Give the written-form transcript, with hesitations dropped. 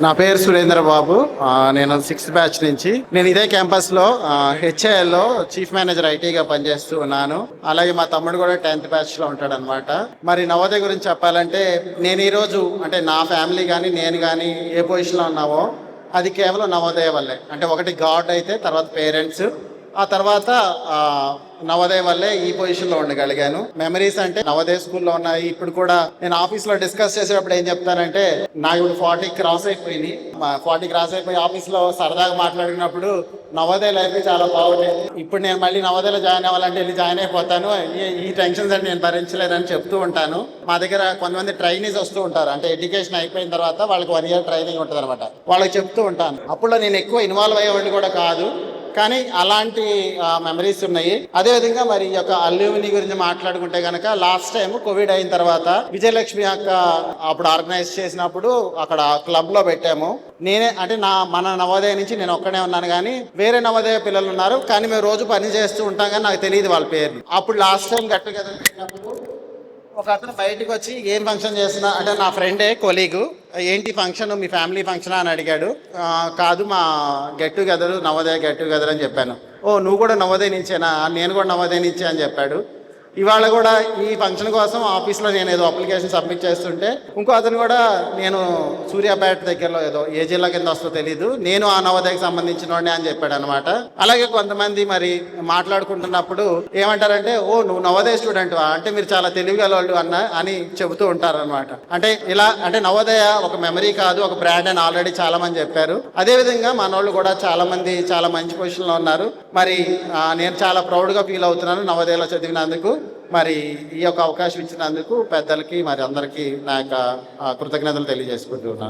నా పేరు సురేంద్ర బాబు. నేను 6th బ్యాచ్ నుంచి నేను ఇదే క్యాంపస్ లో హెచ్ఏఎల్ లో చీఫ్ మేనేజర్ ఐటీగా పనిచేస్తూ ఉన్నాను. అలాగే మా తమ్ముడు కూడా 10th బ్యాచ్ లో ఉంటాడు అనమాట. మరి నవోదయ గురించి చెప్పాలంటే నేను ఈ రోజు అంటే నా ఫ్యామిలీ కానీ నేను కానీ ఏ పొజిషన్ లో ఉన్నామో అది కేవలం నవోదయ వల్లే. అంటే ఒకటి గాడ్ అయితే, తర్వాత పేరెంట్స్, ఆ తర్వాత నవోదయ వల్లే ఈ పొజిషన్ లో ఉండగలిగాను. మెమరీస్ అంటే నవోదయ స్కూల్లో ఉన్నాయి. ఇప్పుడు కూడా నేను ఆఫీస్ లో డిస్కస్ చేసేటప్పుడు ఏం చెప్తానంటే, నాకు ఇప్పుడు 40 క్రాస్ అయిపోయింది. 40 క్రాస్ అయిపోయి ఆఫీస్ లో సరదాగా మాట్లాడుకున్నప్పుడు నవోదయ లైఫ్ చాలా బాగుండేది. ఇప్పుడు నేను మళ్ళీ నవోదయలో జాయిన్ అవ్వాలంటే వెళ్ళి జాయిన్ అయిపోతాను, ఈ టెన్షన్స్ అని నేను భరించలేదని చెప్తూ ఉంటాను. మా దగ్గర కొంతమంది ట్రైనీస్ వస్తూ ఉంటారు. అంటే ఎడ్యుకేషన్ అయిపోయిన తర్వాత వాళ్ళకి 1 year ట్రైనింగ్ ఉంటుంది అనమాట. వాళ్ళకి చెప్తూ ఉంటాను. అప్పుడు నేను ఎక్కువ ఇన్వాల్వ్ అయ్యేవాడిని కూడా కాదు, కానీ అలాంటి మెమరీస్ ఉన్నాయి. అదేవిధంగా మరి ఈ యొక్క అల్యూమిని గురించి మాట్లాడుకుంటే కనుక, లాస్ట్ టైం కోవిడ్ అయిన తర్వాత విజయలక్ష్మి అక్క అప్పుడు ఆర్గనైజ్ చేసినప్పుడు అక్కడ క్లబ్ లో పెట్టాము. నేనే అంటే మన నవోదయ నుంచి నేను ఒక్కనే ఉన్నాను, కానీ వేరే నవోదయ పిల్లలు ఉన్నారు, కానీ మేము రోజు పని చేస్తూ ఉంటాం, కానీ నాకు తెలియదు వాళ్ళ పేరు. అప్పుడు లాస్ట్ టైం గట్టు కదా పెట్టినప్పుడు ఒక అతను బయటకు వచ్చి ఏం ఫంక్షన్ చేస్తున్నా అంటే, నా ఫ్రెండే కొలీగు, ఏంటి ఫంక్షన్, మీ ఫ్యామిలీ ఫంక్షన్ అని అడిగాడు. కాదు, మా get together, Navodaya get together అని చెప్పాను. ఓ, నువ్వు కూడా నవోదయ నుంచేనా? నేను కూడా నవోదయ నుంచే అని చెప్పాడు. ఇవాళ కూడా ఈ ఫంక్షన్ కోసం ఆఫీస్లో నేను ఏదో అప్లికేషన్ సబ్మిట్ చేస్తుంటే ఇంకో అతను కూడా, నేను సూర్యాపేట దగ్గరలో ఏదో ఏ జిల్లా కింద వస్తుందో తెలీదు, నేను ఆ నవోదయకి సంబంధించిన వాడిని అని చెప్పాడు అనమాట. అలాగే కొంతమంది మరి మాట్లాడుకుంటున్నప్పుడు ఏమంటారంటే, ఓ నువ్వు నవోదయ స్టూడెంట్ అంటే మీరు చాలా తెలివిగలవాళ్ళు అని చెబుతూ ఉంటారు అనమాట. అంటే ఇలా అంటే నవోదయ ఒక మెమరీ కాదు, ఒక బ్రాండ్ అని ఆల్రెడీ చాలా మంది చెప్పారు. అదేవిధంగా మనోళ్ళు కూడా చాలా మంది చాలా మంచి పొజిషన్లో ఉన్నారు. మరి నేను చాలా ప్రౌడ్గా ఫీల్ అవుతున్నాను నవోదయలో చదివినందుకు. మరి ఈ యొక్క అవకాశం ఇచ్చినందుకు పెద్దలకి మరి అందరికీ నా యొక్క కృతజ్ఞతలు తెలియజేసుకుంటున్నాను.